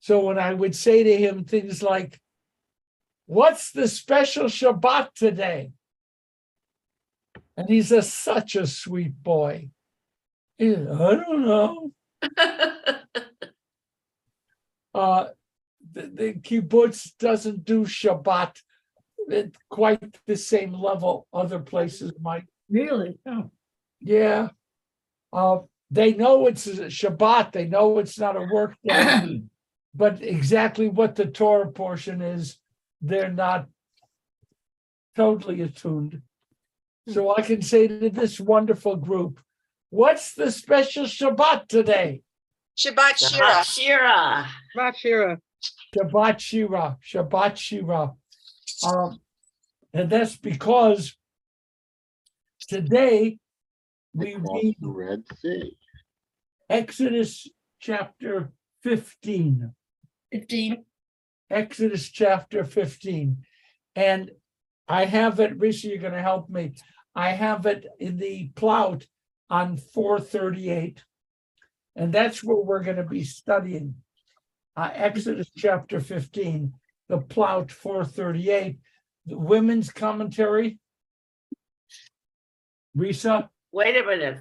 So when I would say to him things like, "What's the special Shabbat today?" And he's such a sweet boy. I don't know. The kibbutz doesn't do Shabbat at quite the same level other places might. Really? Oh. Yeah. They know it's a Shabbat. They know it's not a work day. But exactly what the Torah portion is, they're not totally attuned. So I can say to this wonderful group, what's the special Shabbat today? Shabbat Shira. Shira. Shabbat Shira. Shabbat Shira. Shabbat Shira. And that's because today we read the Red Sea. Exodus chapter 15. 15. Exodus chapter 15. And I have it, Rishi, you're going to help me. I have it in the Plout on 438. And that's where we're going to be studying. Exodus chapter 15, the Plout 438, the women's commentary. Risa? Wait a minute.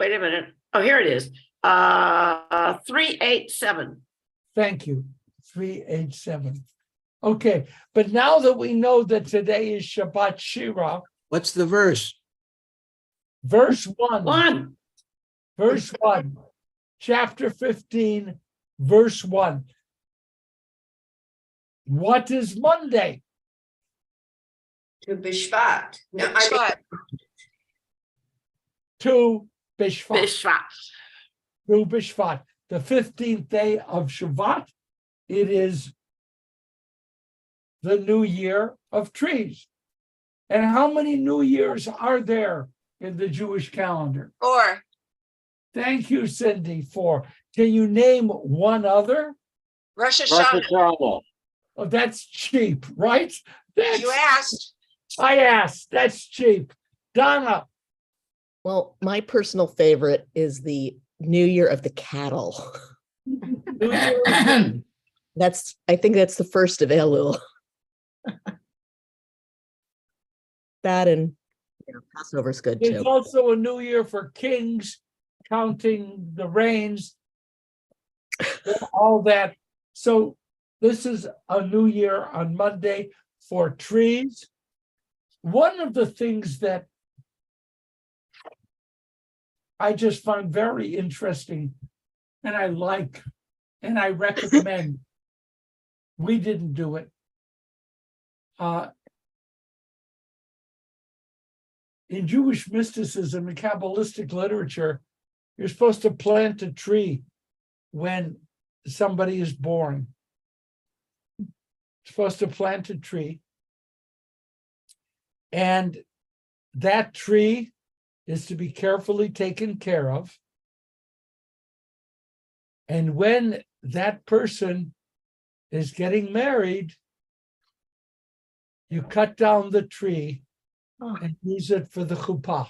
Wait a minute. Oh, here it is. 387. Thank you. 387. Okay, but now that we know that today is Shabbat Shira, What's the verse? verse 1. 1. Verse 1, chapter 15, verse 1. What is Monday? To Bishvat. No, Bishvat. To Bishvat. Bishvat. To Bishvat. The 15th day of Shabbat. It is the new year of trees. And how many new years are there in the Jewish calendar? 4. Thank you, Cindy, 4. Can you name one other? Rosh Rosh Hashanah. Hashanah. Oh, that's cheap, right? You asked. I asked. That's cheap. Donna. Well, my personal favorite is the New Year of the Cattle. New Year. I think that's the first of Elul. That and Passover is good There's too. also a new year for kings, counting the rains, all that. So this is a new year on Monday for trees. One of the things that I just find very interesting and I like and I recommend, we didn't do it. In Jewish mysticism and Kabbalistic literature, you're supposed to plant a tree when somebody is born. You're supposed to plant a tree. And that tree is to be carefully taken care of. And when that person is getting married, you cut down the tree and use it for the chuppah.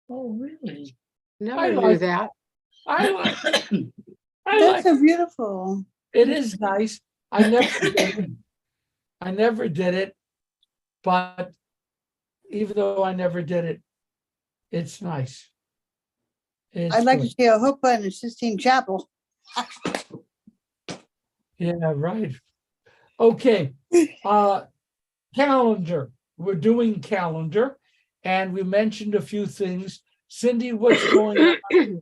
Oh, really? Never I knew like- that. I like That's so beautiful. it is nice. I never did it, but even though I never did it, it's nice. It's I'd like good. to see a hoopah in the Sistine Chapel. Yeah, right. Okay. Calendar. We're doing calendar, and we mentioned a few things. Cindy, what's going on?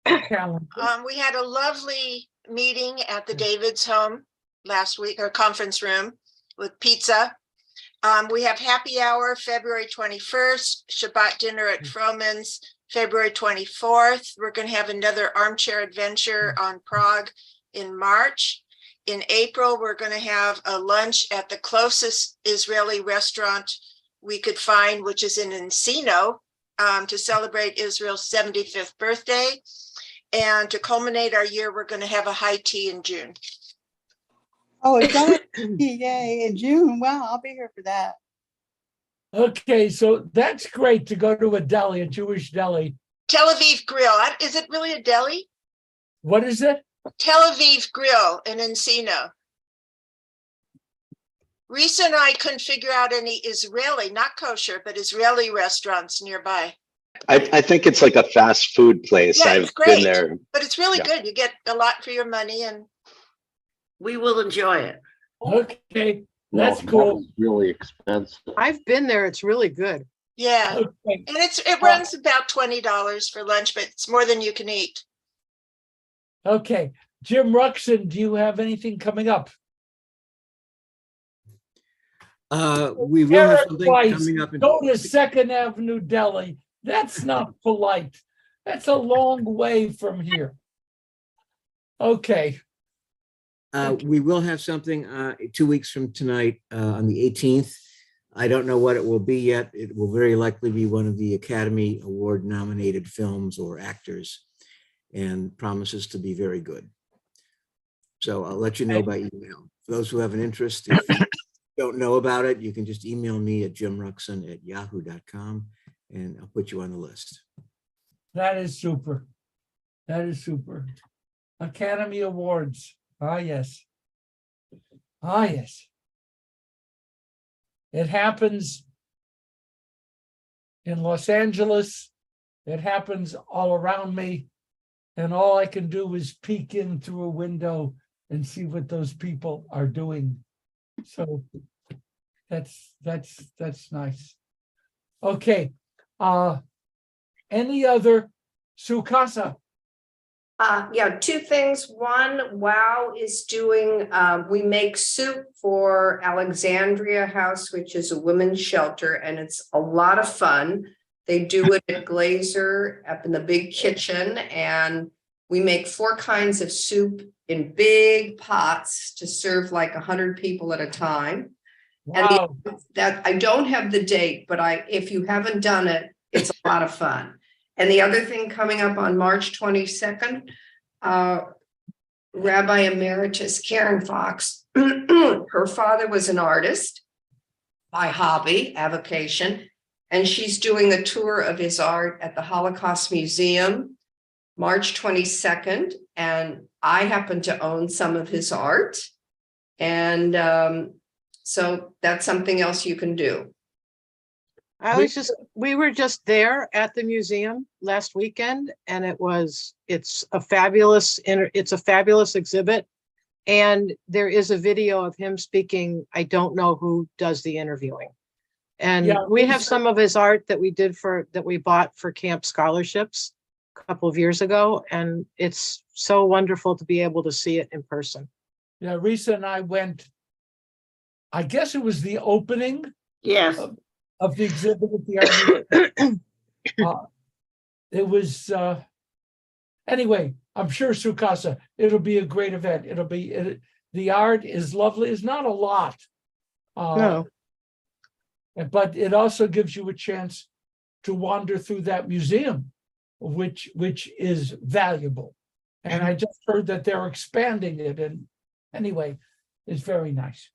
Calendar. We had a lovely meeting at the Davids home last week, or conference room with pizza. We have happy hour February 21st, Shabbat dinner at Froman's February 24th. We're going to have another armchair adventure on Prague in March. In April, we're going to have a lunch at the closest Israeli restaurant we could find, which is in Encino, to celebrate Israel's 75th birthday. And to culminate our year, we're going to have a high tea in June. Oh, it's going yay in June. Wow, I'll be here for that. Okay, so that's great to go to a deli, a Jewish deli. Tel Aviv Grill. Is it really a deli? What is it? Tel Aviv Grill in Encino. Risa and I couldn't figure out any Israeli, not kosher, but Israeli restaurants nearby. I think it's like a fast food place. Yeah, I've it's great, been there. but it's really Yeah. good. You get a lot for your money and We will enjoy it. Okay, Well, that's that cool. was really expensive. I've been there. It's really good. yeah. Okay. And it runs about $20 for lunch, but it's more than you can eat. Okay, Jim Ruxin, do you have anything coming up? We will have Eric something Weiss, coming up in go to Second Avenue Deli. That's not polite. That's a long way from here. Okay, we will have something 2 weeks from tonight on the 18th. I don't know what it will be yet. It will very likely be one of the Academy Award nominated films or actors, and promises to be very good. So I'll let you know by email. For those who have an interest, if you don't know about it, you can just email me at jimruxin@yahoo.com and I'll put you on the list. that is super. That is super. Academy Awards. Ah, yes. Ah, yes. It happens in Los Angeles. It happens all around me. And all I can do is peek in through a window and see what those people are doing. So that's nice. Okay. Any other Sukasa? Yeah, two things. One, WOW is doing, we make soup for Alexandria House, which is a women's shelter, and it's a lot of fun. They do it at Glazer up in the big kitchen, and we make 4 kinds of soup in big pots to serve like 100 people at a time. Wow. That I don't have the date, but if you haven't done it, it's a lot of fun. And the other thing coming up on March 22nd, Rabbi Emeritus Karen Fox, her father was an artist by hobby, avocation, and she's doing a tour of his art at the Holocaust Museum, March 22nd. And I happen to own some of his art. And so that's something else you can do. We were just there at the museum last weekend, and it's a fabulous exhibit. And there is a video of him speaking. I don't know who does the interviewing. And Yeah, we have some of his art that we bought for camp scholarships a couple of years ago. And it's so wonderful to be able to see it in person. Yeah, Risa and I went, I guess it was the opening Yes, of the exhibit at the art. It was, anyway, I'm sure Sukasa, it'll be a great event. The art is lovely. It's not a lot. No. But it also gives you a chance to wander through that museum, which is valuable. And I just heard that they're expanding it. And anyway, it's very nice.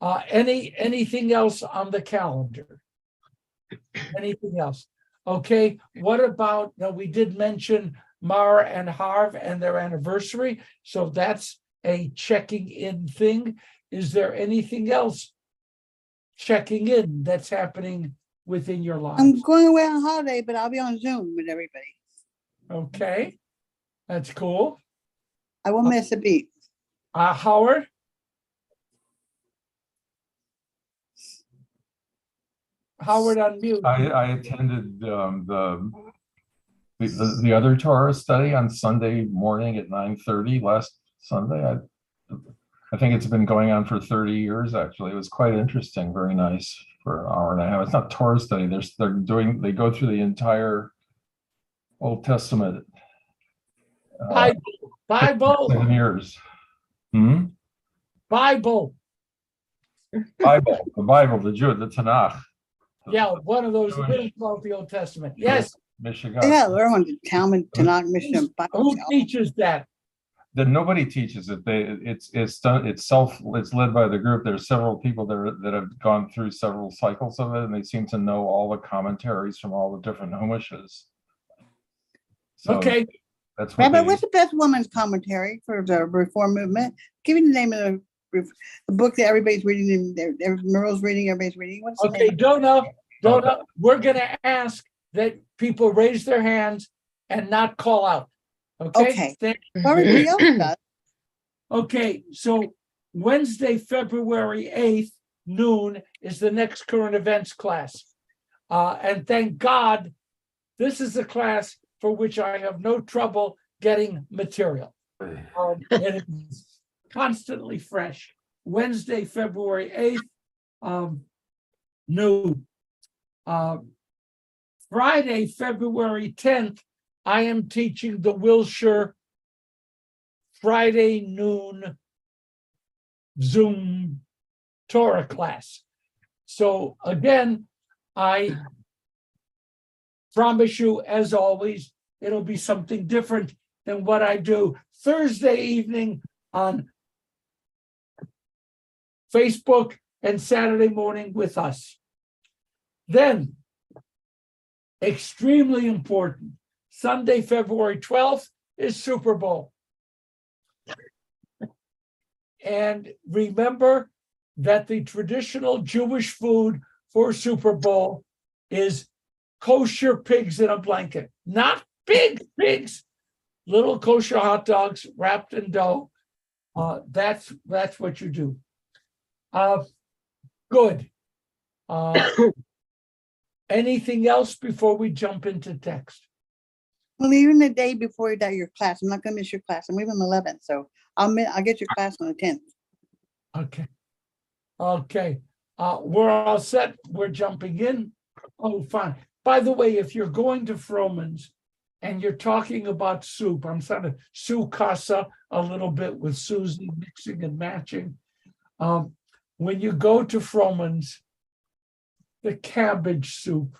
Anything else on the calendar? Anything else? Okay, what about, now we did mention Mara and Harv and their anniversary, so that's a checking in thing. Is there anything else checking in that's happening within your lives? I'm going away on holiday, but I'll be on Zoom with everybody. Okay, that's cool. I won't miss a beat. Howard? Howard on mute. I attended the other Torah study on Sunday morning at 9:30 last Sunday. I think it's been going on for 30 years, actually. It was quite interesting, very nice for an hour and a half. It's not Torah study. They go through the entire Old Testament. Bible. 7 years. Bible. The Bible, the Tanakh. Yeah, one of those really called the Old Testament. Yes. Michigan. Yeah, learn one, the Talmud, Tanakh, Mishnah, Who Bible. teaches that? That nobody teaches it. It's led by the group. There's several people that have gone through several cycles of it, and they seem to know all the commentaries from all the different humishes. So Okay, That's what Rabbi, they, what's the best woman's commentary for the reform movement? Give me the name of the book that everybody's reading, Merle's reading, everybody's reading. What's the Okay, name? Donna, we're gonna ask that people raise their hands and not call out. Okay? Okay. Thank- Everybody else does. Okay, so Wednesday, February 8th, noon is the next current events class. And thank God, this is a class for which I have no trouble getting material. It is constantly fresh. Wednesday, February 8th, noon. Friday, February 10th, I am teaching the Wilshire Friday noon Zoom Torah class. So again, I promise you, as always, it'll be something different than what I do Thursday evening on Facebook and Saturday morning with us. Then, extremely important, Sunday, February 12th is Super Bowl. And remember that the traditional Jewish food for Super Bowl is kosher pigs in a blanket. Not big pigs, little kosher hot dogs wrapped in dough. That's what you do. Good. Anything else before we jump into text? Well, even the day before your class, I'm not gonna miss your class. I'm leaving the 11th, so I'll get your class on the 10th. Okay. Okay. We're all set. We're jumping in. Oh, fine. By the way, if you're going to Froman's and you're talking about soup, I'm trying to sue casa a little bit with Susie mixing and matching. When you go to Froman's, the cabbage soup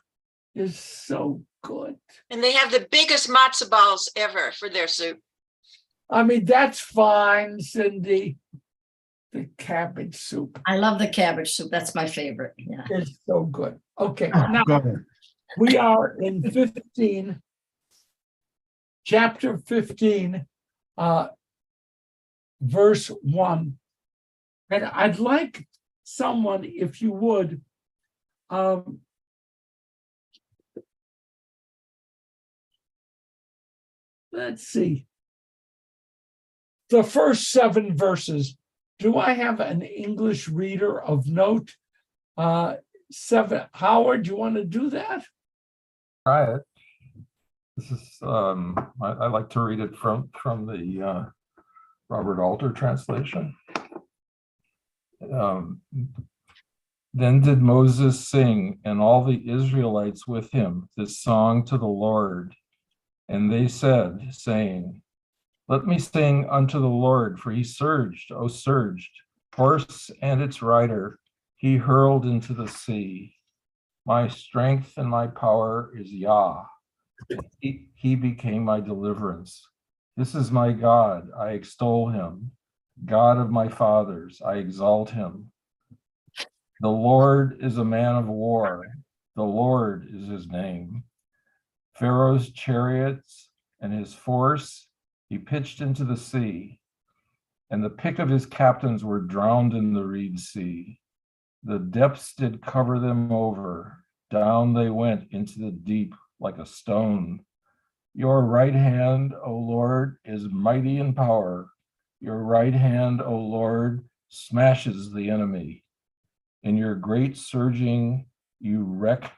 is so good. And they have the biggest matzo balls ever for their soup. I mean, that's fine, Cindy. The cabbage soup I love the cabbage soup. That's my favorite. Yeah. is so good. Okay, now we are in 15, chapter 15, verse 1. And I'd like someone, if you would, let's see. The first 7 verses. Do I have an English reader of note? 7. Howard, you want to do that? try it. This is, I like to read it from the Robert Alter translation. Then did Moses sing, and all the Israelites with him, this song to the Lord. And they said, saying, let me sing unto the Lord, for he surged, horse and its rider, he hurled into the sea. My strength and my power is Yah. He became my deliverance. This is my God, I extol him. God of my fathers, I exalt him. The Lord is a man of war. The Lord is his name. Pharaoh's chariots and his force he pitched into the sea, and the pick of his captains were drowned in the reed sea. The depths did cover them over. Down they went into the deep like a stone. Your right hand, O Lord, is mighty in power. Your right hand, O Lord, smashes the enemy. In your great surging, you wreck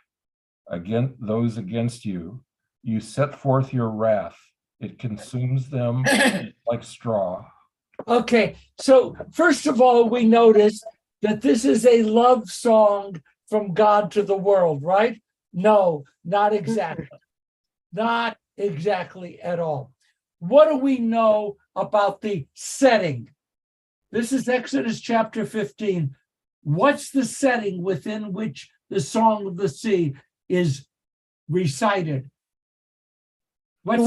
against those against you. You set forth your wrath. It consumes them like straw. Okay, so first of all, we notice that this is a love song from God to the world, right? No, not exactly. Not exactly at all. What do we know about the setting? This is Exodus chapter 15. What's the setting within which the Song of the Sea is recited? When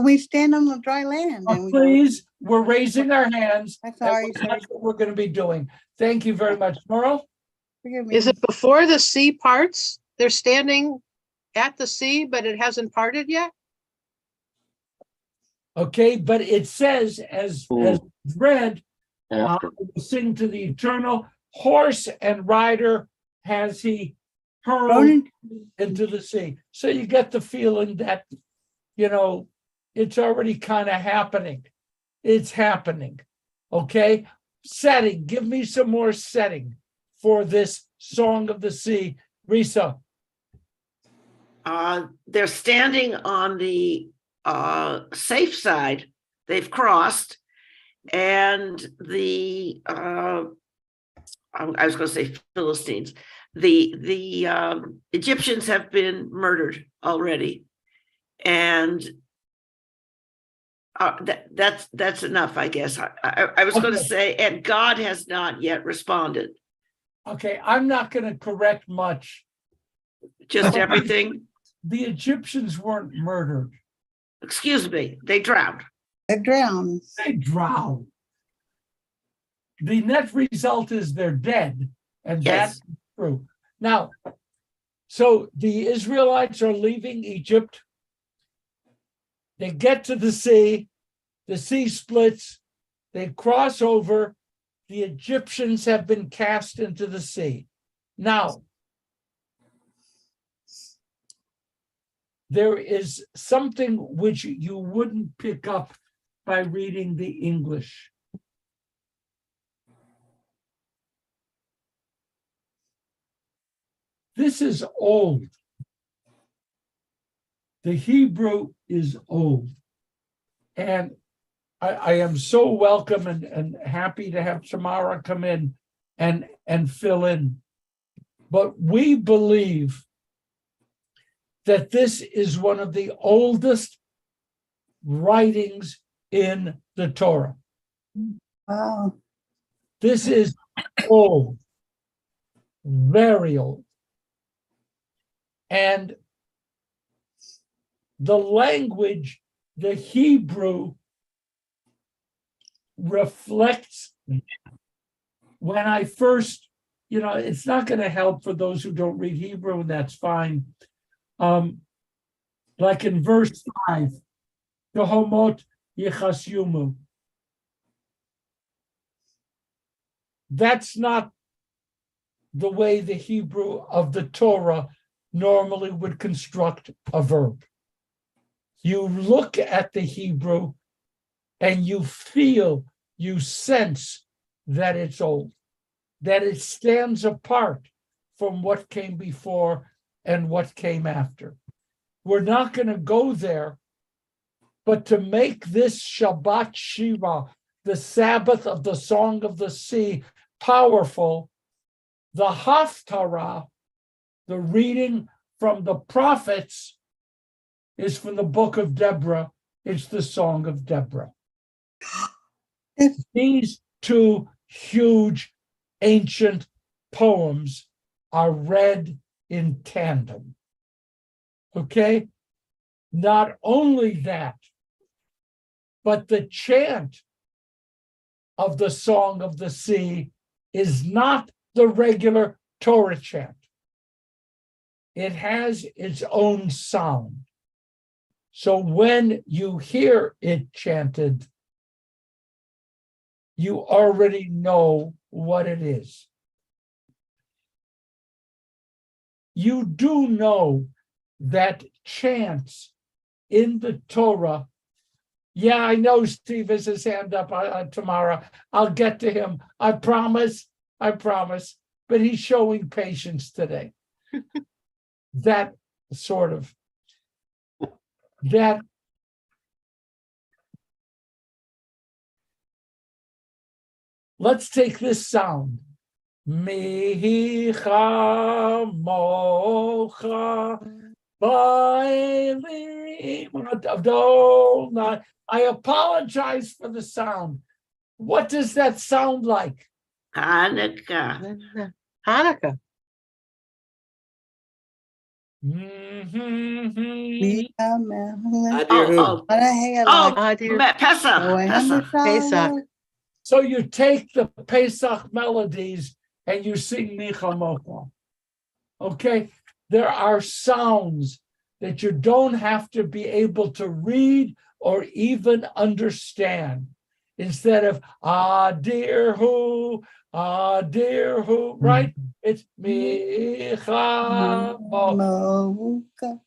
we stand on the dry land. And we Please, we're raising our hands. I'm sorry, That's what we're going to be doing. Thank you very much. Merle? forgive me. Is it before the sea parts? They're standing at the sea, but it hasn't parted yet? Okay, but it says, as read, sing to the eternal, horse and rider has he hurled Ronan, into the sea. So you get the feeling that, it's already kind of happening. It's happening. Okay, setting. Give me some more setting for this Song of the Sea. Risa. They're standing on the safe side. They've crossed, and the I was going to say Philistines. The Egyptians have been murdered already, and that's enough, I guess. I was going to say, and God has not yet responded. Okay, I'm not going to correct much. Just everything. The Egyptians weren't murdered. Excuse me, they drowned. it drowns. They drowned. The net result is they're dead, and Yes. that's true. Now, so the Israelites are leaving Egypt. They get to the sea splits, they cross over, the Egyptians have been cast into the sea. Now, there is something which you wouldn't pick up by reading the English. This is old. The Hebrew is old. And I am so welcome and happy to have Tamara come in and fill in. But we believe that this is one of the oldest writings in the Torah. Wow. This is old, very old. And the language, the Hebrew, reflects. When I first, it's not going to help for those who don't read Hebrew, and that's fine. Like in verse 5, Tehomot Yechasyumu. That's not the way the Hebrew of the Torah normally would construct a verb. You look at the Hebrew and you feel, you sense that it's old, that it stands apart from what came before and what came after. We're not going to go there, but to make this Shabbat Shiva, the Sabbath of the Song of the Sea, powerful, the Haftarah, the reading from the prophets, is from the book of Deborah. It's the Song of Deborah. These two huge ancient poems are read in tandem. Okay? Not only that, but the chant of the Song of the Sea is not the regular Torah chant. It has its own sound. So when you hear it chanted, you already know what it is. You do know that chants in the Torah, yeah, I know Steve has his hand up tomorrow. I'll get to him. I promise. But he's showing patience today. That sort of, that let's take this sound. Micha mocha ba'elim. I apologize for the sound. What does that sound like? Hanukkah. Hanukkah. Pesach. So you take the Pesach melodies and you sing Micha Mocha. Okay? There are sounds that you don't have to be able to read or even understand. Instead of dear who, right? It's Micha. Mocha.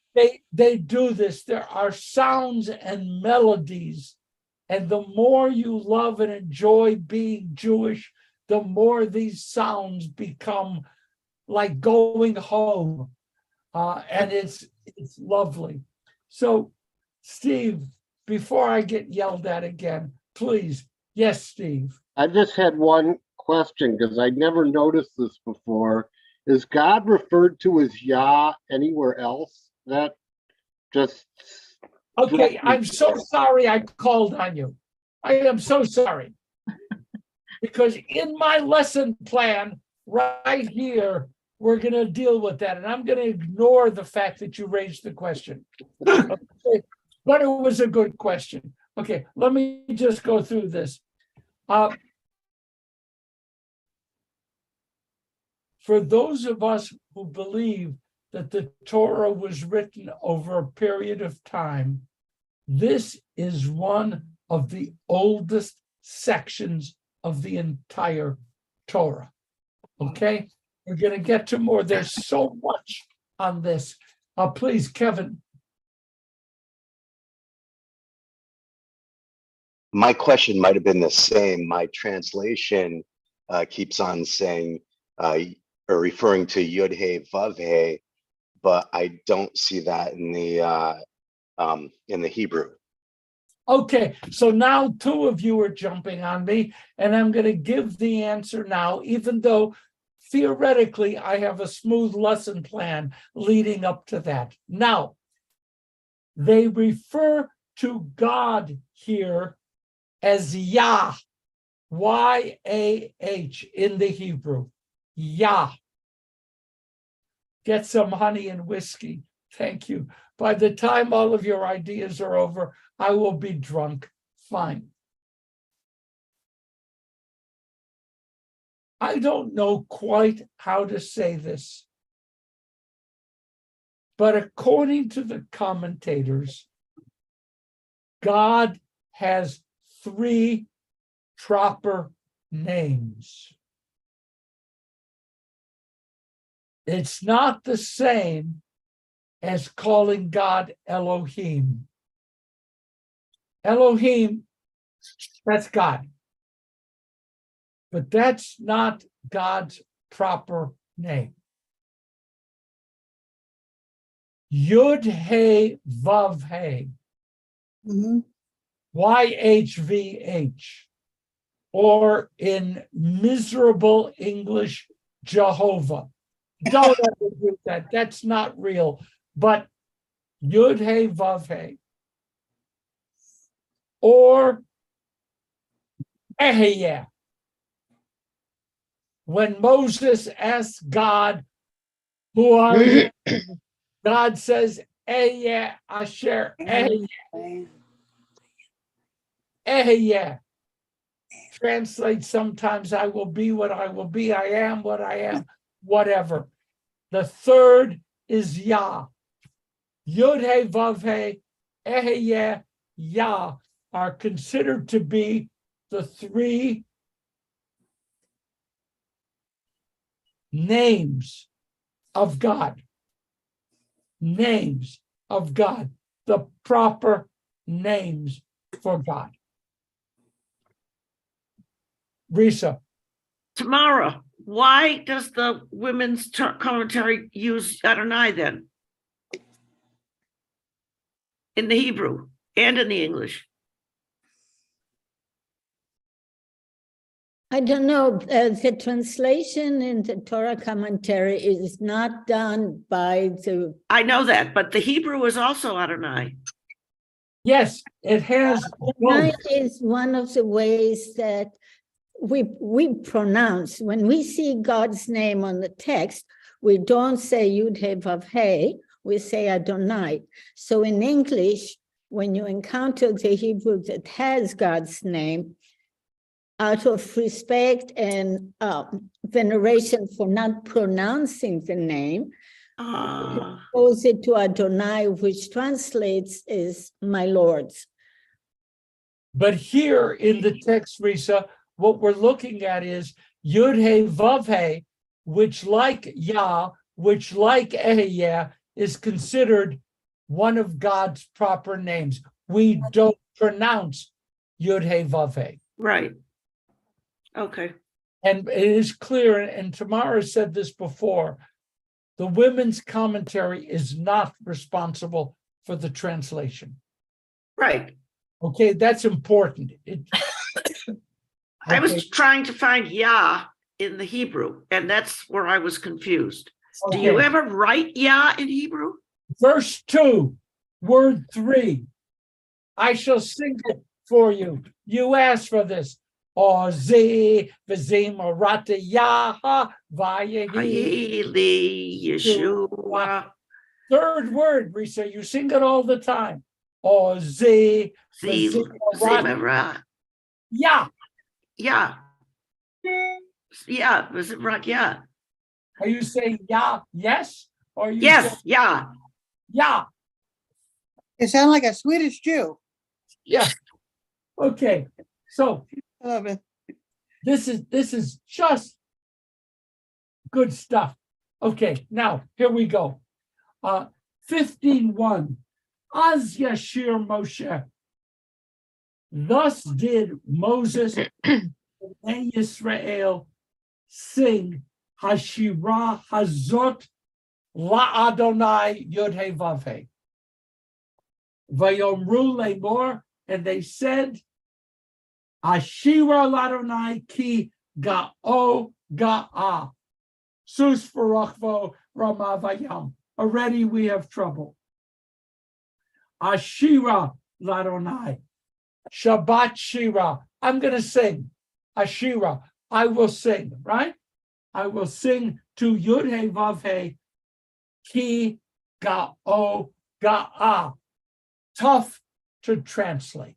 They do this. There are sounds and melodies. And the more you love and enjoy being Jewish, the more these sounds become like going home. And it's lovely. So, Steve, before I get yelled at again, please. Yes, Steve. I just had one question because I never noticed this before. Is God referred to as Yah anywhere else? That just Okay, I'm so sorry I called on you. I am so sorry. Because in my lesson plan right here, we're going to deal with that. And I'm going to ignore the fact that you raised the question. Okay, but it was a good question. Okay, let me just go through this. For those of us who believe that the Torah was written over a period of time, this is one of the oldest sections of the entire Torah. Okay, we're going to get to more. There's so much on this. Please, Kevin. My question might have been the same. My translation keeps on saying or referring to Yud He Vav He, but I don't see that in the Hebrew. Okay, so now two of you are jumping on me, and I'm going to give the answer now, even though theoretically I have a smooth lesson plan leading up to that. Now, they refer to God here as Yah, Y-A-H in the Hebrew, Yah. Get some honey and whiskey. Thank you. By the time all of your ideas are over, I will be drunk. Fine. I don't know quite how to say this, but according to the commentators, God has 3 proper names. It's not the same as calling God Elohim. Elohim, that's God. But that's not God's proper name. Yud He Vav He. YHVH. Or in miserable English, Jehovah. Don't ever do that. That's not real. But Yud He Vav He. Or Ehyeh. When Moses asked God, who are you? God says, Ehyeh Asher Ehyeh. Ehyeh. Translate sometimes, I will be what I will be, I am what I am, whatever. The third is Yah. Yud He Vav He, Ehyeh, Yah are considered to be the 3 names of God. Names of God. The proper names for God. Risa. Tamara, why does the women's commentary use Adonai then? In the Hebrew and in the English? I don't know. The translation in the Torah commentary is not done by the. I know that, but the Hebrew is also Adonai. Yes, it has. Adonai is one of the ways that we pronounce. When we see God's name on the text, we don't say Yud He Vav He, we say Adonai. So in English, when you encounter the Hebrew that has God's name, out of respect and veneration for not pronouncing the name, goes it to Adonai, which translates as my Lord's. But here in the text, Risa, what we're looking at is Yud He Vav He, which like Yah, which like Ehiyah, is considered one of God's proper names. We don't pronounce Yud He Vav He. Right. Okay. And it is clear, and Tamara said this before, the women's commentary is not responsible for the translation. Right. Okay, that's important. I was Okay. trying to find Yah in the Hebrew, and that's where I was confused. Do you Okay. ever write Yah in Hebrew? Verse 2, word 3. I shall sing it for you. You asked for this. Ozi v'zim orata Yaha vayehi. Hayeli Yeshua. Third word, Risa, you sing it all the time. Ozi v'zim orata Zimara. Yah. Yeah. Yeah. Was it right? Yeah. Are you saying Yah, yes? Or are you Yes. saying Yeah. Yah? You sound like a Swedish Jew. Yeah. Okay. So I love it. this is just good stuff. Okay, now here we go. 15:1. Az Yashir Moshe. Thus did Moses and Israel sing Hashirah Hazot La Adonai Yod He Vav He. Vayomru Lemor, and they said, Ashira Ladonai ki ga'o ga'a. Sus farachvo ramavayam. Already we have trouble. Ashira Ladonai. Shabbat Shira. I'm going to sing. Ashira. I will sing, right? I will sing to Yud He Vav He ki ga'o ga'a. Tough to translate.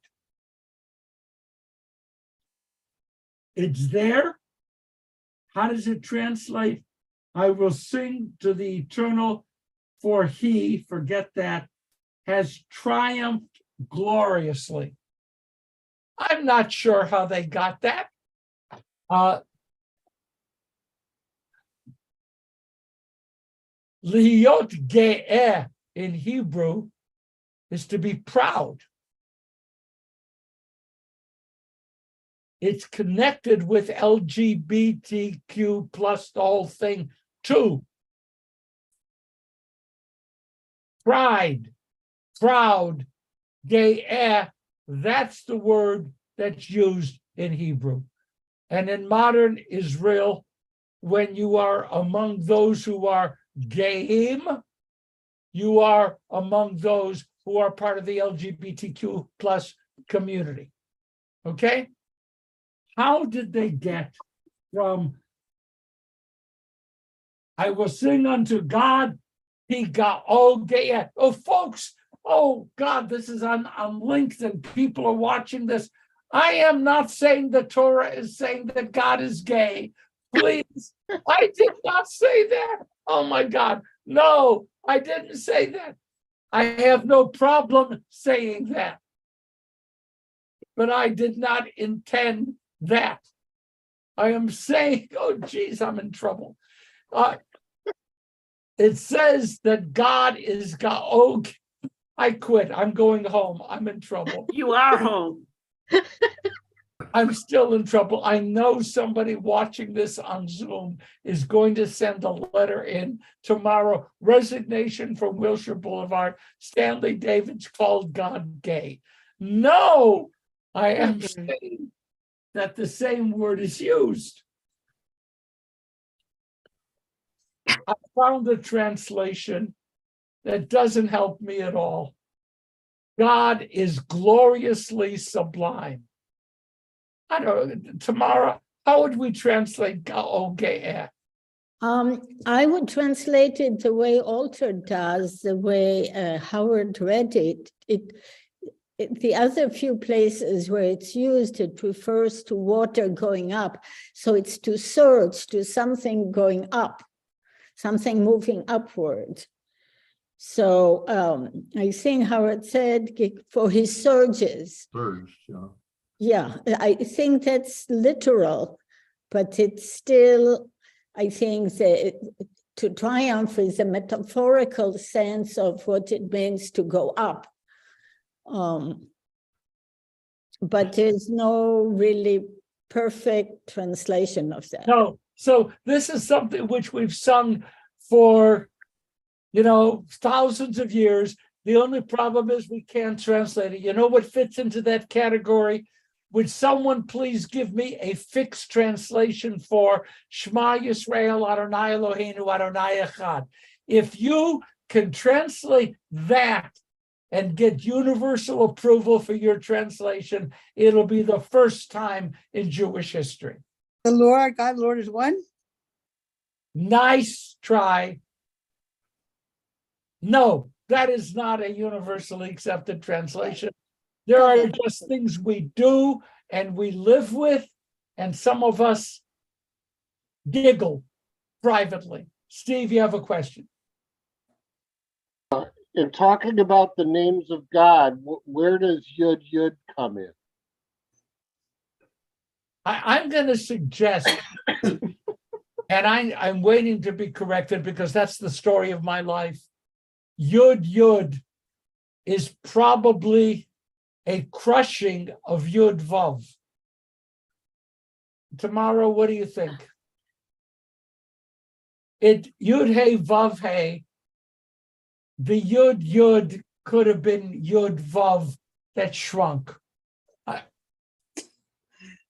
It's there. How does it translate? I will sing to the eternal, for he, forget that, has triumphed gloriously. I'm not sure how they got that. Liot ge'eh in Hebrew is to be proud. It's connected with LGBTQ plus the whole thing too. Pride, proud, ge'eh, that's the word that's used in Hebrew. And in modern Israel, when you are among those who are ge'im, you are among those who are part of the LGBTQ plus community. Okay? How did they get from I will sing unto God, he got ge'eh. Oh, folks, oh God, this is on LinkedIn. People are watching this. I am not saying the Torah is saying that God is gay. Please, I did not say that. Oh my God, no, I didn't say that. I have no problem saying that. But I did not intend that. I am saying, oh geez, I'm in trouble. It says that God is God. I quit. I'm going home. I'm in trouble. You are home. I'm still in trouble. I know somebody watching this on Zoom is going to send a letter in tomorrow. Resignation from Wilshire Boulevard. Stanley Davids called God gay. No, I am saying that the same word is used. I found a translation that doesn't help me at all. God is gloriously sublime. I don't know, Tamara, how would we translate ge'eh? I would translate it the way Alter does, the way Howard read it. The other few places where it's used, it refers to water going up. So it's to surge, to something going up, something moving upward. So I think Howard said for his surges. Surge, yeah. Yeah, I think that's literal, but it's still, I think that to triumph is a metaphorical sense of what it means to go up. But there's no really perfect translation of that. No, so this is something which we've sung for, thousands of years. The only problem is we can't translate it. You know what fits into that category? Would someone please give me a fixed translation for Shema Yisrael Adonai Eloheinu Adonai Echad? If you can translate that and get universal approval for your translation, it'll be the first time in Jewish history. The Lord, our God, Lord is one. Nice try. No, that is not a universally accepted translation. There are just things we do and we live with, and some of us giggle privately. Steve, you have a question? In talking about the names of God, where does Yud Yud come in? I'm going to suggest, and I'm waiting to be corrected because that's the story of my life. Yud Yud is probably a crushing of Yud Vav. Tomorrow, what do you think? Yud Hey Vav Hey. The Yud Yud could have been Yud Vav that shrunk.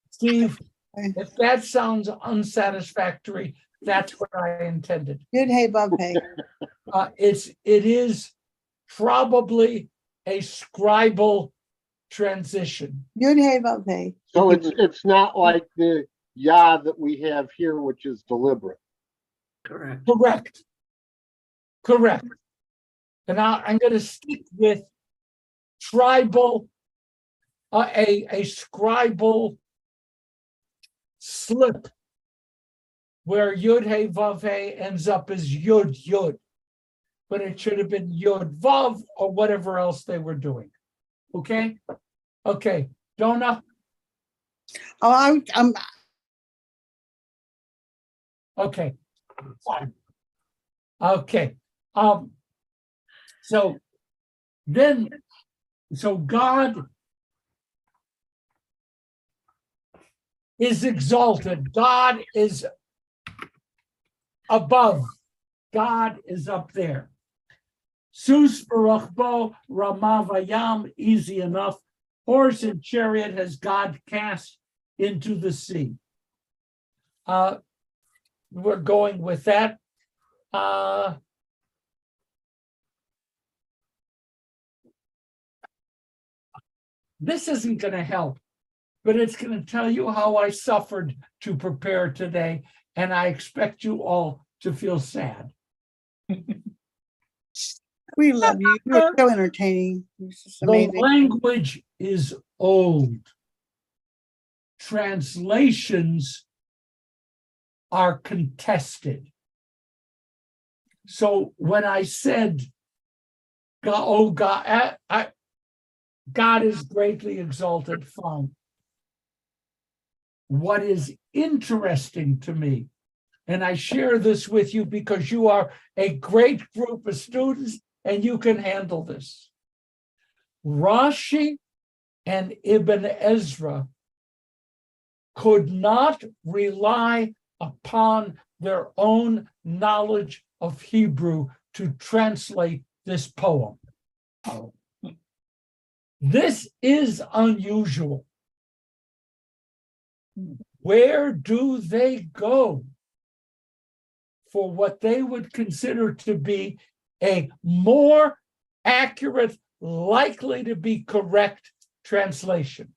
Steve, if that sounds unsatisfactory, that's what I intended. Yud Hey Vav Hey. It is probably a scribal transition. Yud Hey Vav Hey. So it's not like the Yah that we have here, which is deliberate. Correct. Correct. And I'm going to stick with tribal, a scribal slip where Yud Hey Vav Hey ends up as Yud Yud, but it should have been Yud Vav or whatever else they were doing. Okay? Okay. Donna? Oh, I'm Okay. Fine. Okay. So God is exalted. God is above. God is up there. Sus Baruchbo Ramavayam, easy enough. Horse and chariot has God cast into the sea. We're going with that. This isn't going to help, but it's going to tell you how I suffered to prepare today, and I expect you all to feel sad. We love you. You're so entertaining. It's just The amazing. language is old. Translations are contested. So when I said, God is greatly exalted, fine. What is interesting to me, and I share this with you because you are a great group of students and you can handle this. Rashi and Ibn Ezra could not rely upon their own knowledge of Hebrew to translate this poem. This is unusual. Where do they go for what they would consider to be a more accurate, likely to be correct translation?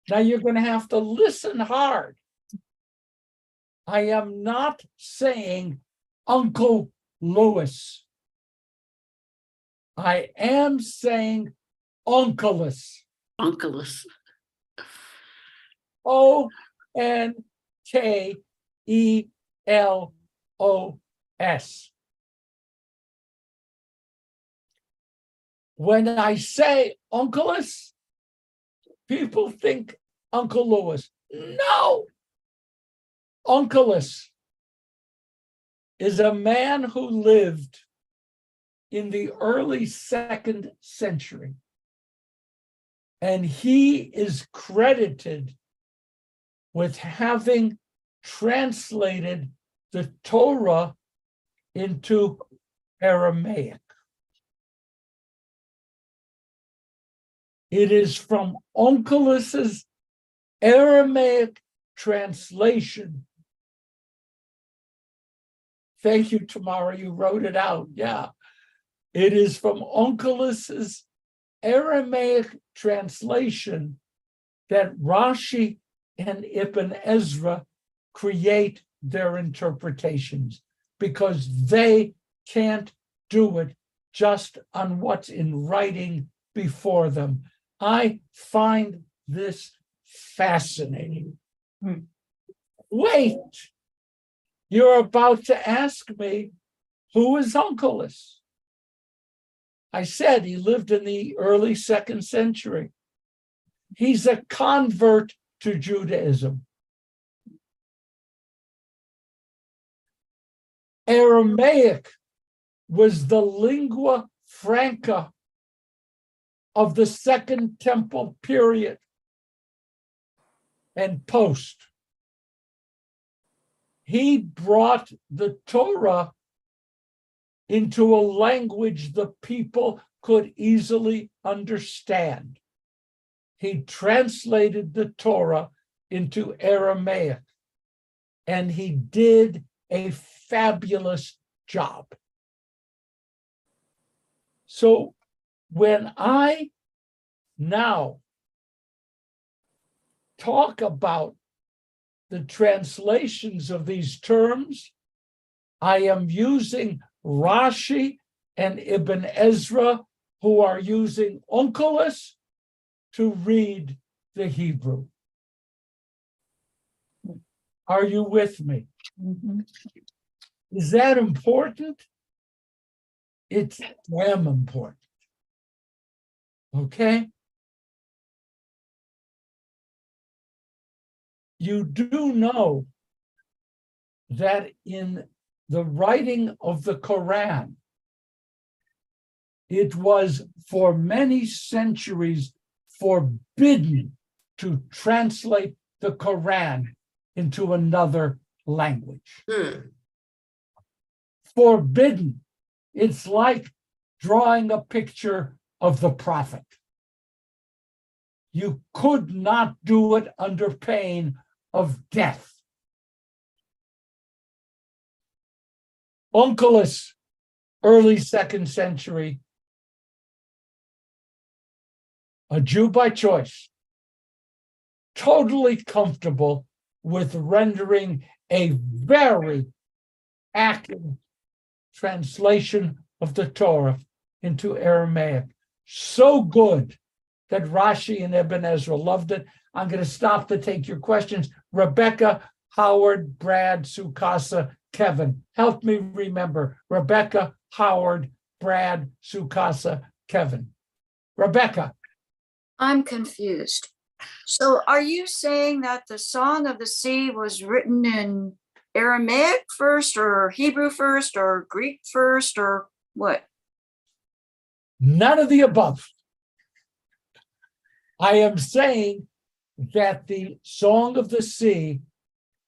Now you're going to have to listen hard. I am not saying Uncle Lewis. I am saying Onkelos. Onkelos. Onkelos. When I say Onkelos, People think Uncle Lewis. No. Onkelos is a man who lived in the early 2nd century. And he is credited with having translated the Torah into Aramaic. It is from Onkelos's Aramaic translation. Thank you, Tamara, you wrote it out. Yeah. It is from Onkelos's Aramaic translation that Rashi and Ibn Ezra create their interpretations, because they can't do it just on what's in writing before them. I find this fascinating. Wait, you're about to ask me, who is Onkelos? I said he lived in the early 2nd century. He's a convert to Judaism. Aramaic was the lingua franca of the Second Temple period and post. He brought the Torah into a language the people could easily understand. He translated the Torah into Aramaic, and he did a fabulous job. So when I now talk about the translations of these terms, I am using Rashi and Ibn Ezra, who are using Onkelos to read the Hebrew. Are you with me? Is that important? It's damn important. Okay? You do know that in the writing of the Quran, it was for many centuries forbidden to translate the Quran into another language. Forbidden. It's like drawing a picture of the prophet. You could not do it under pain of death. Onkelos, early 2nd century, a Jew by choice, totally comfortable with rendering a very accurate translation of the Torah into Aramaic. So good that Rashi and Ibn Ezra loved it. I'm going to stop to take your questions. Rebecca, Howard, Brad, Sukasa, Kevin. Help me remember. Rebecca, Howard, Brad, Sukasa, Kevin. Rebecca. I'm confused. So are you saying that the Song of the Sea was written in Aramaic first, or Hebrew first, or Greek first, or what? None of the above. I am saying that the Song of the Sea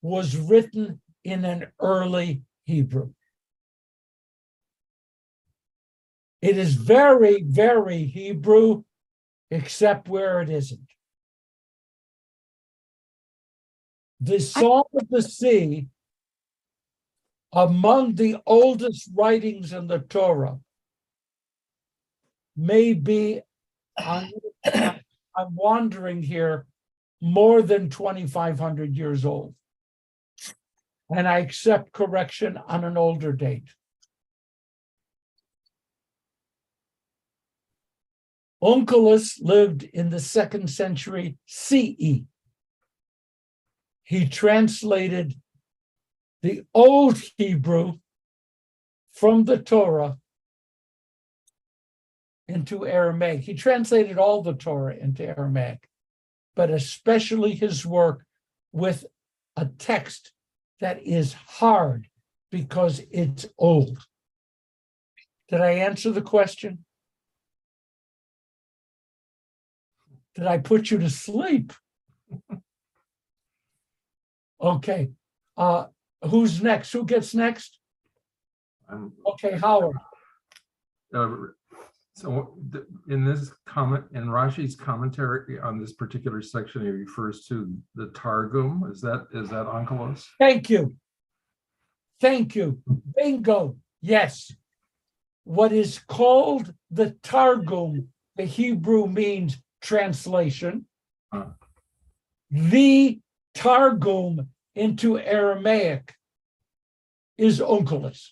was written in an early Hebrew. It is very, very Hebrew, except where it isn't. The Song of the Sea, among the oldest writings in the Torah, may be, I'm wandering here, more than 2,500 years old. And I accept correction on an older date. Onkelos lived in the 2nd century CE. He translated the Old Hebrew from the Torah into Aramaic. He translated all the Torah into Aramaic. but especially his work with a text that is hard because it's old. Did I answer the question? Did I put you to sleep? Okay. Who's next? Who gets next? Okay, Howard. So in this comment, in Rashi's commentary on this particular section, he refers to the Targum. Is that Onkelos? Thank you. Thank you. Bingo. Yes. What is called the Targum, the Hebrew means translation. The Targum into Aramaic is Onkelos.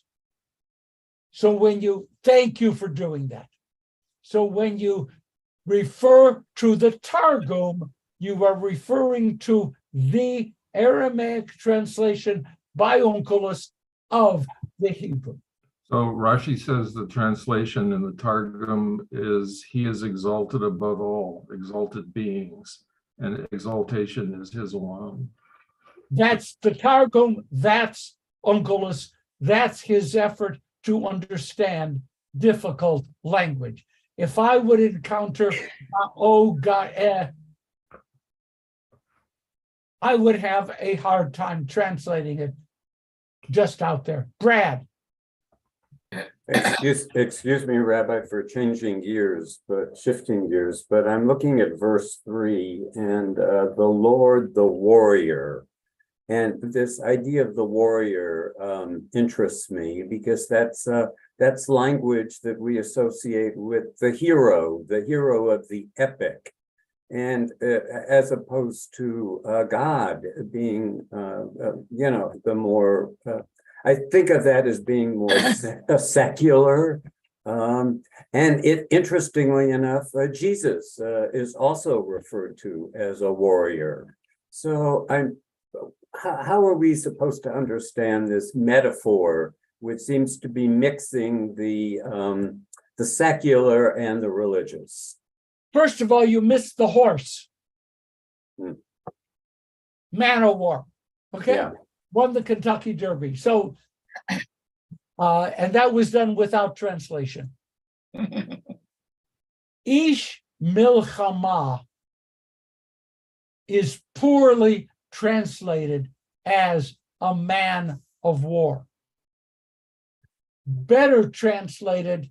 So when you, thank you for doing that. So when you refer to the Targum, you are referring to the Aramaic translation by Onkelos of the Hebrew. So Rashi says the translation in the Targum is, he is exalted above all exalted beings, and exaltation is his alone. That's the Targum, that's Onkelos, that's his effort to understand difficult language. If I would encounter I would have a hard time translating it just out there. Brad. Excuse me, Rabbi, for changing gears, but shifting gears, but I'm looking at verse 3 and the Lord, the warrior. And this idea of the warrior interests me because that's language that we associate with the hero of the epic. And as opposed to God being, the more, I think of that as being more secular. And it, interestingly enough, Jesus is also referred to as a warrior. So how are we supposed to understand this metaphor, which seems to be mixing the secular and the religious? First of all, you missed the horse. Man o' war. Okay. Yeah. Won the Kentucky Derby. So, and that was done without translation. Ish milchama is poorly translated as a man of war. Better translated,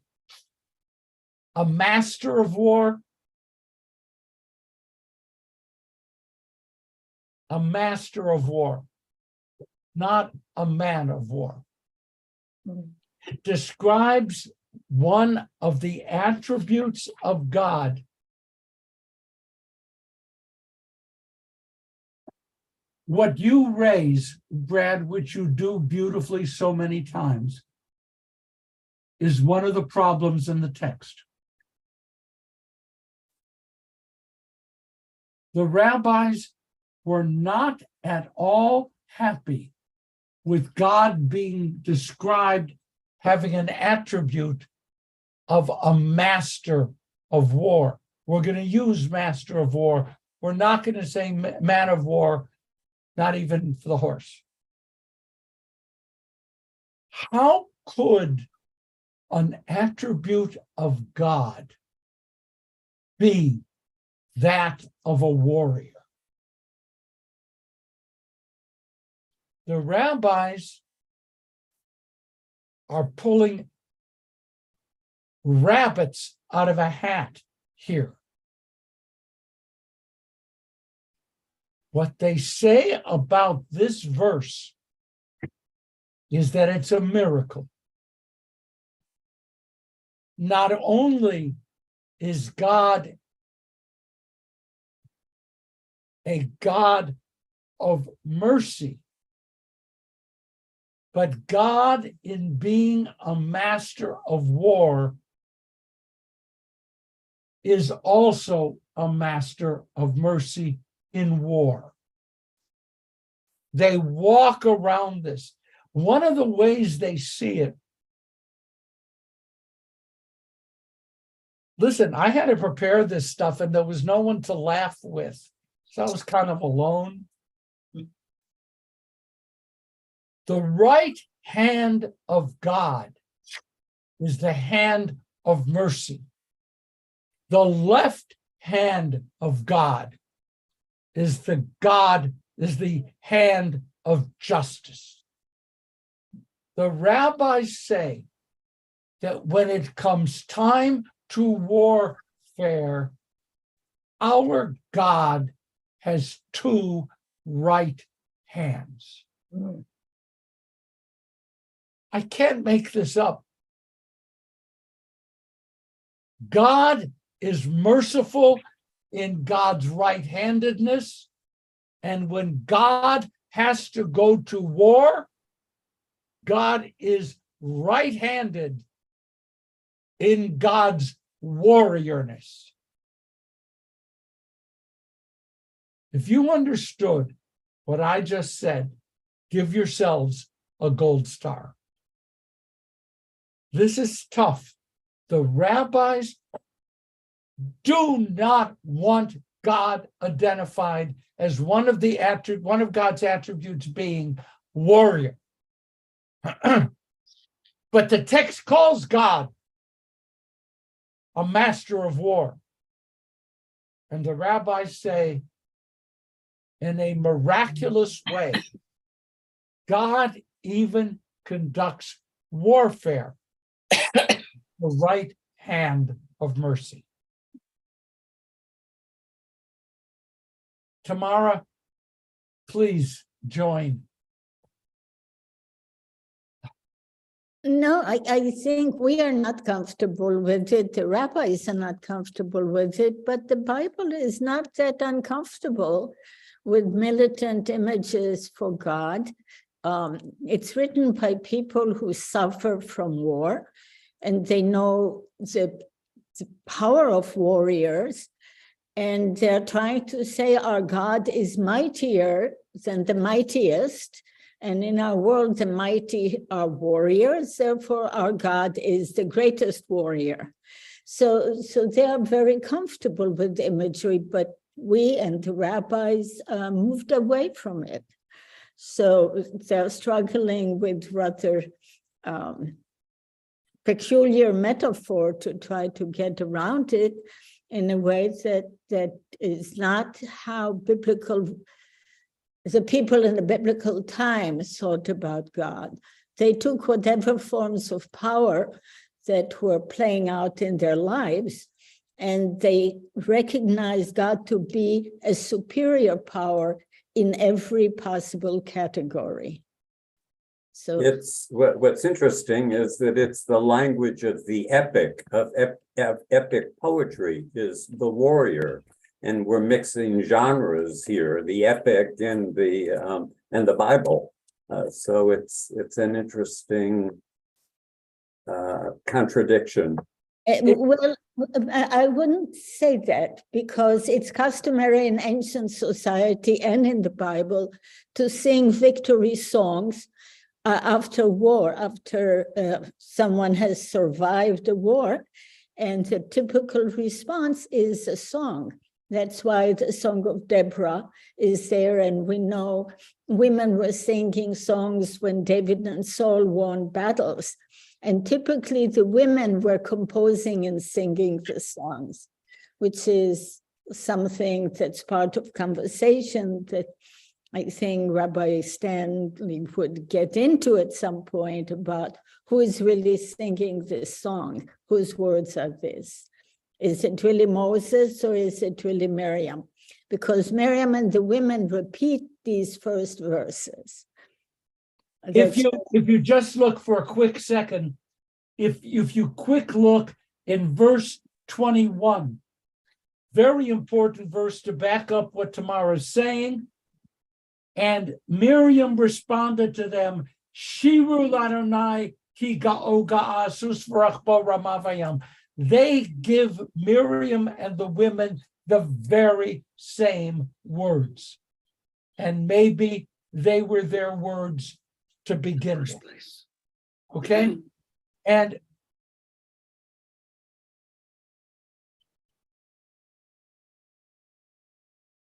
a master of war. A master of war, not a man of war. It describes one of the attributes of God. What you raise, Brad, which you do beautifully so many times, is one of the problems in the text. The rabbis were not at all happy with God being described having an attribute of a master of war. We're going to use master of war. We're not going to say man of war, not even for the horse. How could an attribute of God be that of a warrior? The rabbis are pulling rabbits out of a hat here. What they say about this verse is that it's a miracle. Not only is God a God of mercy, but God, in being a master of war, is also a master of mercy in war. They walk around this. One of the ways they see it, listen, I had to prepare this stuff and there was no one to laugh with. So I was kind of alone. The right hand of God is the hand of mercy. The left hand of God is the hand of justice. The rabbis say that when it comes time to warfare, our God has two right hands. I can't make this up. God is merciful in God's right-handedness, and when God has to go to war, God is right-handed in God's warriorness. If you understood what I just said, give yourselves a gold star. This is tough. The rabbis do not want God identified as one of God's attributes being warrior. But the text calls God a master of war. And the rabbis say, in a miraculous way, God even conducts warfare, the right hand of mercy. Tamara, please join. No, I think we are not comfortable with it. The rabbis are not comfortable with it, but the Bible is not that uncomfortable with militant images for God. It's written by people who suffer from war, and they know the power of warriors, and they're trying to say our God is mightier than the mightiest. And in our world, the mighty are warriors, therefore our God is the greatest warrior. So they are very comfortable with the imagery, but we and the rabbis moved away from it. So they're struggling with rather peculiar metaphor to try to get around it in a way that is not how the people in the biblical times thought about God. They took whatever forms of power that were playing out in their lives, and they recognized God to be a superior power in every possible category. So it's what's interesting is that it's the language of the epic, of epic poetry is the warrior. And we're mixing genres here, the epic and the Bible. So it's an interesting contradiction. Well, I wouldn't say that, because it's customary in ancient society and in the Bible to sing victory songs after war, after someone has survived a war. And the typical response is a song. That's why the Song of Deborah is there. And we know women were singing songs when David and Saul won battles. And typically the women were composing and singing the songs, which is something that's part of conversation that I think Rabbi Stanley would get into at some point about who is really singing this song, whose words are this. Is it really Moses or is it really Miriam? Because Miriam and the women repeat these first verses. If you just look for a quick second, if you quick look in verse 21, very important verse to back up what Tamara is saying. And Miriam responded to them, Shiru l'Adonai ki ga'o ga'asus v'rachbo ramavayam. They give Miriam and the women the very same words. And maybe they were their words to begin with. Okay? And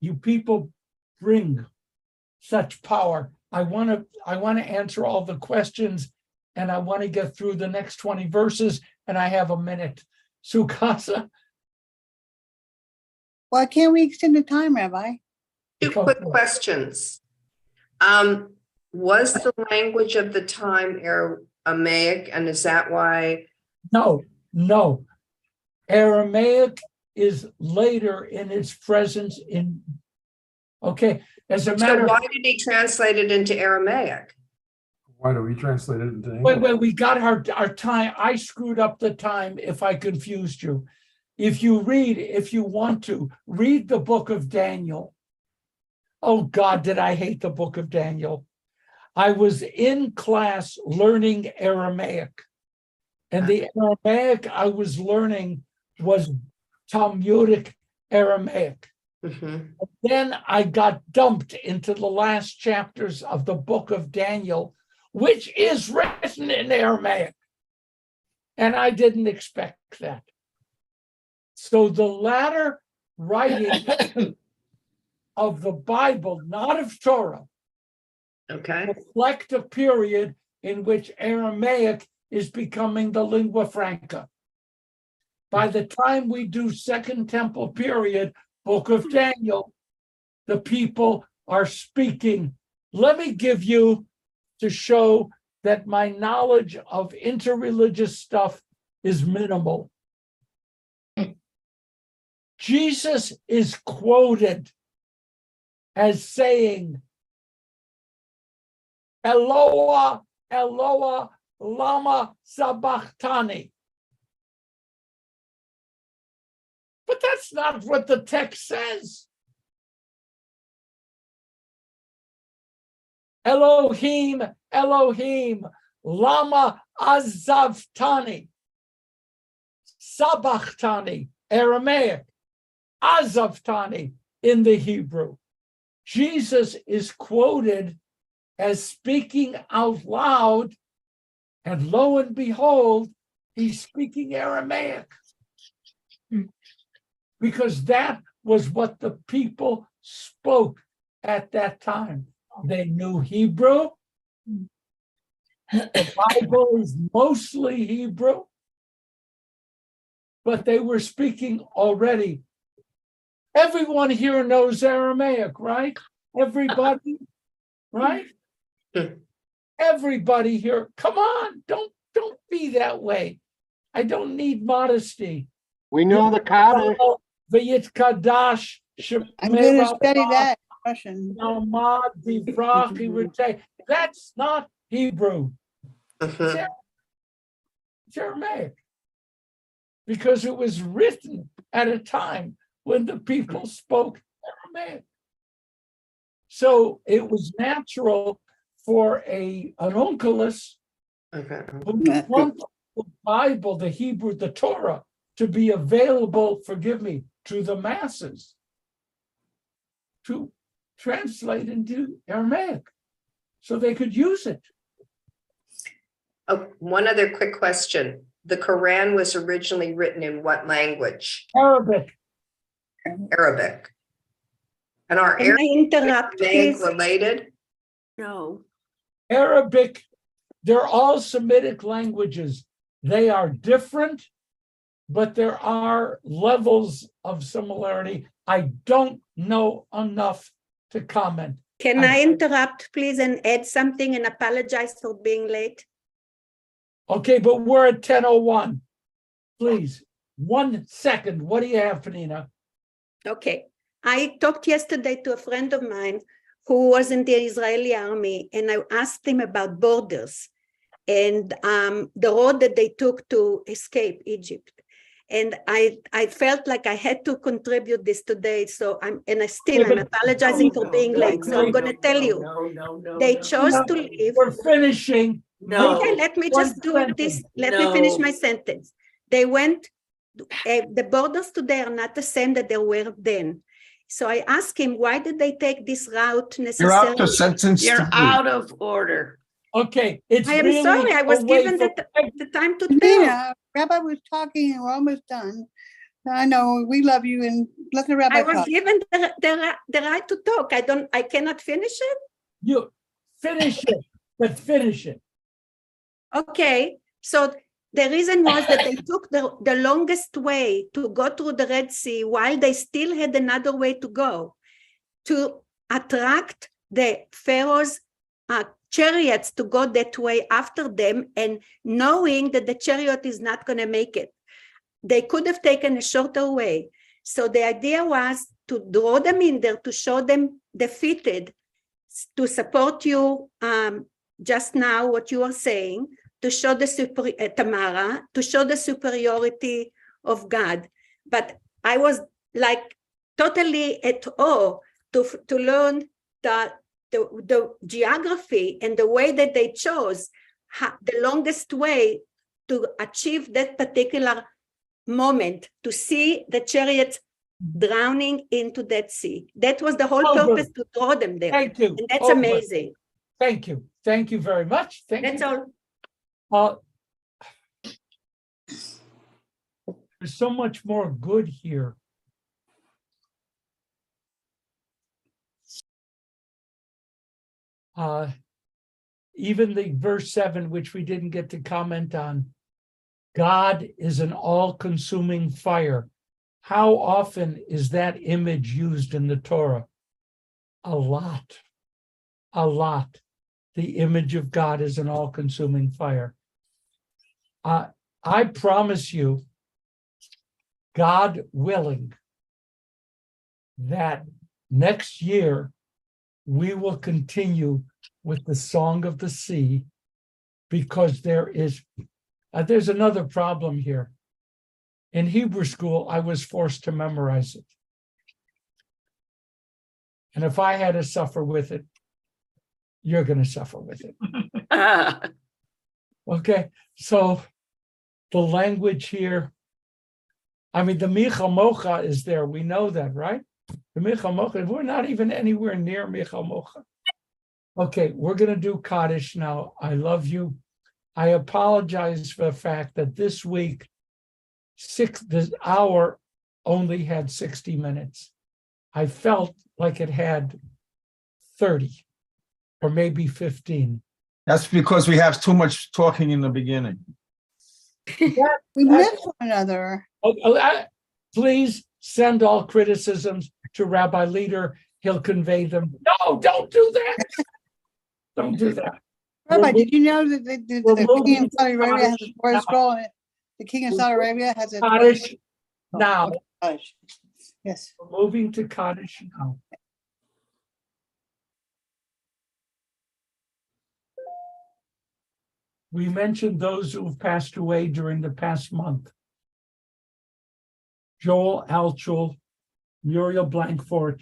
you people bring such power. I want to answer all the questions, and I want to get through the next 20 verses, and I have a minute. Sukasa. Why can't we extend the time, Rabbi? Two quick questions. Was the language of the time Aramaic, and is that why? No. Aramaic is later in its presence in. Okay, as a matter. So why did he translate it into Aramaic? Why do we translate it into English? Wait, we got our time. I screwed up the time if I confused you. If you want to, read the book of Daniel. Oh God, did I hate the book of Daniel. I was in class learning Aramaic. And the Aramaic I was learning was Talmudic Aramaic. And then I got dumped into the last chapters of the book of Daniel, which is written in Aramaic. And I didn't expect that. So the latter writing of the Bible, not of Torah, reflect a period in which Aramaic is becoming the lingua franca. By the time we do Second Temple period, Book of Daniel, the people are speaking. Let me give you, to show that my knowledge of interreligious stuff is minimal. Jesus is quoted as saying, Eloah, Eloah, lama sabachthani. But that's not what the text says. Elohim, Elohim, lama azavtani. Sabachthani, Aramaic. Azavtani in the Hebrew. Jesus is quoted as speaking out loud, and lo and behold, he's speaking Aramaic. Because that was what the people spoke at that time. They knew Hebrew. The Bible is mostly Hebrew. But they were speaking already. Everyone here knows Aramaic, right? Everybody, right? Everybody here. Come on, don't be that way. I don't need modesty. We know the Kaddish. V'yit Kaddish. I'm going to study that Russian. That's not Hebrew. It's Aramaic. Because it was written at a time when the people spoke Aramaic. So it was natural for an onkelos who wanted the Bible, the Hebrew, the Torah, to be available, forgive me, to the masses, to translate into Aramaic so they could use it. Oh, one other quick question. The Quran was originally written in what language? Arabic. Arabic. And are Can I interrupt, Aramaic please? related? No. Arabic, they're all Semitic languages. They are different, but there are levels of similarity. I don't know enough to comment. Can I interrupt, please, and add something and apologize for being late? Okay, but we're at 10:01. Please, 1 second. What do you have, Penina? Okay. I talked yesterday to a friend of mine who was in the Israeli army, and I asked him about borders and the road that they took to escape Egypt. And I felt like I had to contribute this today. So I'm apologizing for being late. So I'm going to tell you, they chose to leave. We're finishing. Okay, let me just do this. Let me finish my sentence. They went, the borders today are not the same that they were then. So I asked him, why did they take this route necessarily? You're out of order. Okay, it's I am really sorry, I was away given from- the time to Nina, tell. Rabbi was talking and we're almost done. I know, we love you and let the rabbi I was talk. given the right to talk. I cannot finish it. You finish it, but finish it. Okay, so the reason was that they took the longest way to go through the Red Sea while they still had another way to go to attract the Pharaoh's chariots to go that way after them, and knowing that the chariot is not going to make it. They could have taken a shorter way. So the idea was to draw them in there, to show them defeated, to support you just now, what you are saying, to show the Tamara, to show the superiority of God. But I was like totally at awe to learn the geography and the way that they chose the longest way to achieve that particular moment, to see the chariots drowning into that sea. That was the whole purpose, to draw them there. Thank you. And that's amazing. Thank you. Thank you very much. That's all. There's so much more good here. Even the verse 7, which we didn't get to comment on, God is an all-consuming fire. How often is that image used in the Torah? A lot. A lot. The image of God is an all-consuming fire. I promise you, God willing, that next year we will continue with the Song of the Sea, because there's another problem here. In Hebrew school, I was forced to memorize it. And if I had to suffer with it, you're going to suffer with it. Okay, so the language here, I mean, the Michal Mocha is there. We know that, right? The Michal Mocha, we're not even anywhere near Michal Mocha. Okay, we're going to do Kaddish now. I love you. I apologize for the fact that this week, this hour only had 60 minutes. I felt like it had 30 or maybe 15. That's because we have too much talking in the beginning. We miss one another. Please send all criticisms to Rabbi Leader. He'll convey them. No, don't do that. Don't do that. Rabbi, did you know that the king of Saudi Arabia has a Torah scroll in it? The king of Saudi Arabia has a Kaddish now. Okay, Kaddish. Yes. We're moving to Kaddish now. We mentioned those who have passed away during the past month. Joel Alchul, Muriel Blankfort,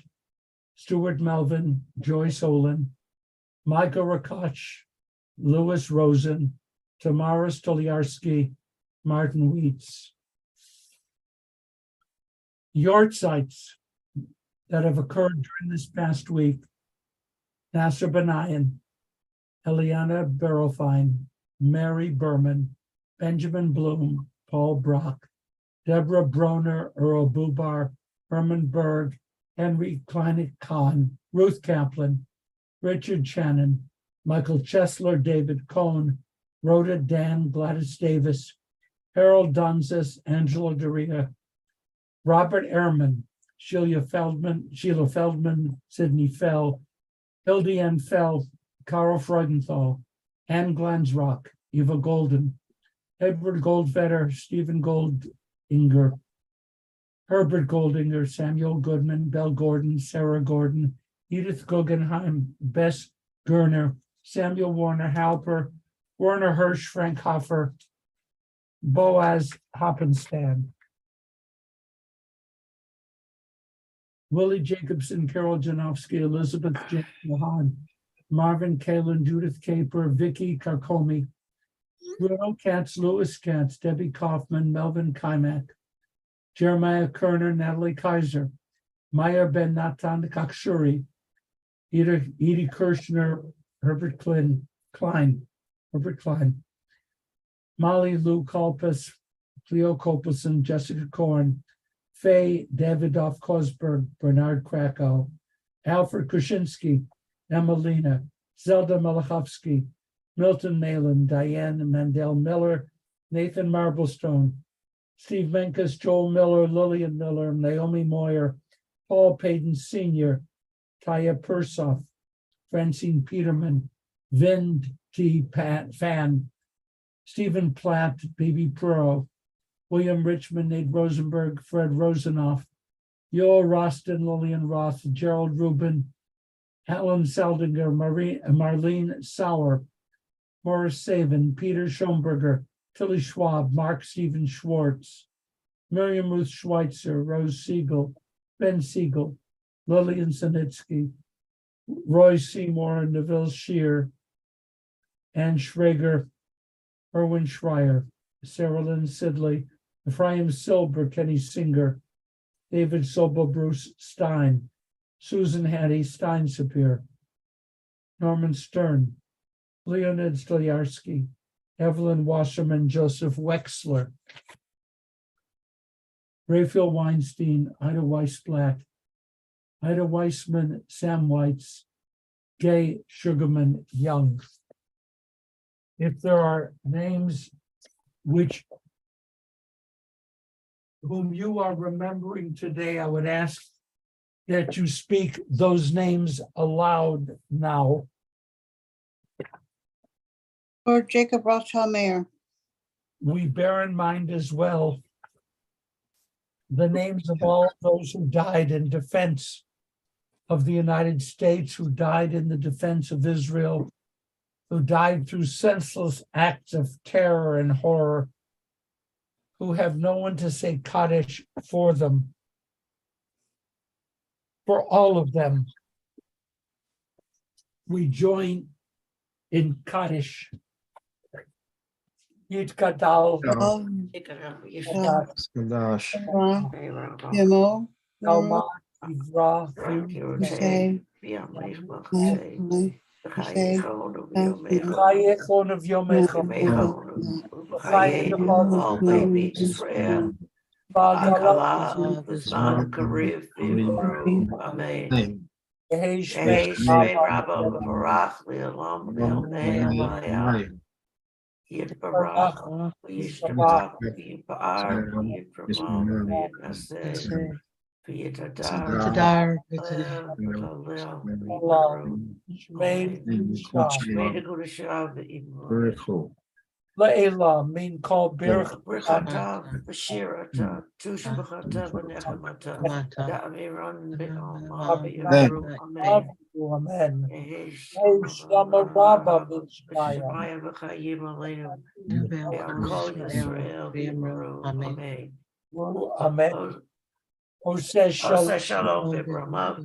Stuart Melvin, Joyce Olin, Micah Rakoch, Louis Rosen, Tamara Stoliarski, Martin Weitz. Yahrzeits that have occurred during this past week: Nasser Benayan, Eliana Barofine, Mary Berman, Benjamin Bloom, Paul Brock, Deborah Broner, Earl Bubar, Herman Berg, Henry Kleinig Kahn, Ruth Kaplan, Richard Shannon, Michael Chesler, David Cohn, Rhoda Dan, Gladys Davis, Harold Dunzis, Angela Doria, Robert Ehrman, Sheila Feldman, Sidney Fell, Hildy Ann Fell, Carl Freudenthal, Anne Glansrock, Eva Golden, Edward Goldfeder, Stephen Goldinger, Herbert Goldinger, Samuel Goodman, Belle Gordon, Sarah Gordon, Edith Guggenheim, Bess Gerner, Samuel Warner Halper, Werner Hirsch, Frank Hoffer, Boaz Hoppenstan, Willie Jacobson, Carol Janowski, Elizabeth J. Mahan, Marvin Kalin, Judith Caper, Vicky Karkomi, Bruno Katz, Louis Katz, Debbie Kaufman, Melvin Kimak, Jeremiah Kerner, Natalie Kaiser, Meyer Ben Natan Kakshuri, Edie Kirshner, Herbert Klein, Molly Lou Kolpus, Cleo Copelson, Jessica Korn, Faye Davidoff Kosberg, Bernard Krakow, Alfred Kuczynski, Emelina, Zelda Malachowski, Milton Malin, Diane Mandel Miller, Nathan Marblestone, Steve Menkes, Joel Miller, Lillian Miller, Naomi Moyer, Paul Payton Sr., Taya Persoff, Francine Peterman, Vin T. Fan, Stephen Platt, B.B. Pro, William Richmond, Nate Rosenberg, Fred Rosenoff, Yoel Roston, Lillian Roth, Gerald Rubin, Alan Seldinger, Marlene Sauer, Morris Saban, Peter Schomburger, Tilly Schwab, Mark Steven Schwartz, Miriam Ruth Schweitzer, Rose Siegel, Ben Siegel, Lillian Sinitsky, Roy Seymour, Neville Shear, Ann Schrager, Erwin Schreier, Sarah Lynn Sidley, Ephraim Silber, Kenny Singer, David Sobel, Bruce Stein, Susan Hattie Steinsapir, Norman Stern, Leonid Stoyarsky, Evelyn Wasserman, Joseph Wexler, Raphael Weinstein, Ida Weissblatt, Ida Weissman, Sam Weitz, Gay Sugarman Young. If there are names whom you are remembering today, I would ask that you speak those names aloud now. Lord Jacob Rothschild Mayer. We bear in mind as well the names of all those who died in defense of the United States, who died in the defense of Israel, who died through senseless acts of terror and horror, who have no one to say Kaddish for them. For all of them, we join in Kaddish. Yit Gadal, Kadash. Yemo. Alma, Ivra, Chayechon of Yomecha, All baby Israel. Bagalah, Zman Karif, Amen. Shmei Rabba Barach, Le'olam, Le'olam, Yitbarach, Yishtabach, Yitbar, Yitramam, Yitnaseh, Yitadar, Very cool. La'ela, mean called Birch, Brichata, Bashirata, Tushbachata, Benechamata, Daviron, Be'om, Amen. Amen. Shlama Rabba B'Shmaya. Shemaya B'chayim Aleinu, Be'al Yisrael, B'Imru, Amen. Amen. Oseh Shalom, B'Bramav,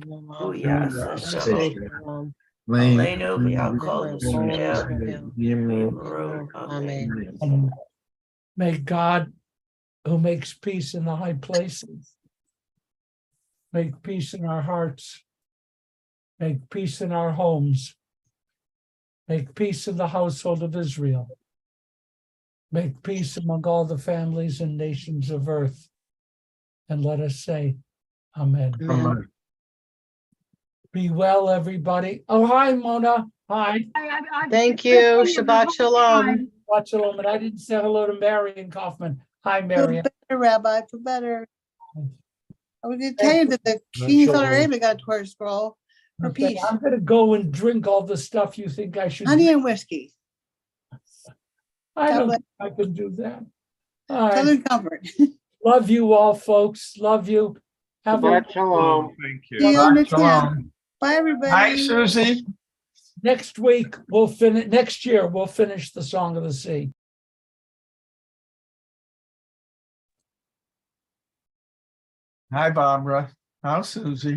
Uyasa Shalom. Aleinu, Be'al Yisrael, B'Imru, Amen. And may God, who makes peace in the high places, make peace in our hearts, make peace in our homes, make peace in the household of Israel, make peace among all the families and nations of earth. And let us say, Amen. Amen. Be well, everybody. Oh, hi, Mona. Hi. Thank you. Shabbat shalom. Shabbat shalom. And I didn't say hello to Marion Kaufman. Hi, Feel Marion. better, Rabbi, feel better. I was going to tell you that the King of Saudi Arabia got a Torah scroll for peace. I'm going to go and drink all the stuff you think I should. Honey and whiskey. I don't think I can do that. All right. Southern Comfort. Love you all, folks. Love you. Have a Shabbat shalom. Thank See you next Shalom. time. Bye, everybody. Hi, Susie. next week we'll finish. Next year we'll finish the Song of the Sea. Hi, Barbara. How's Susie?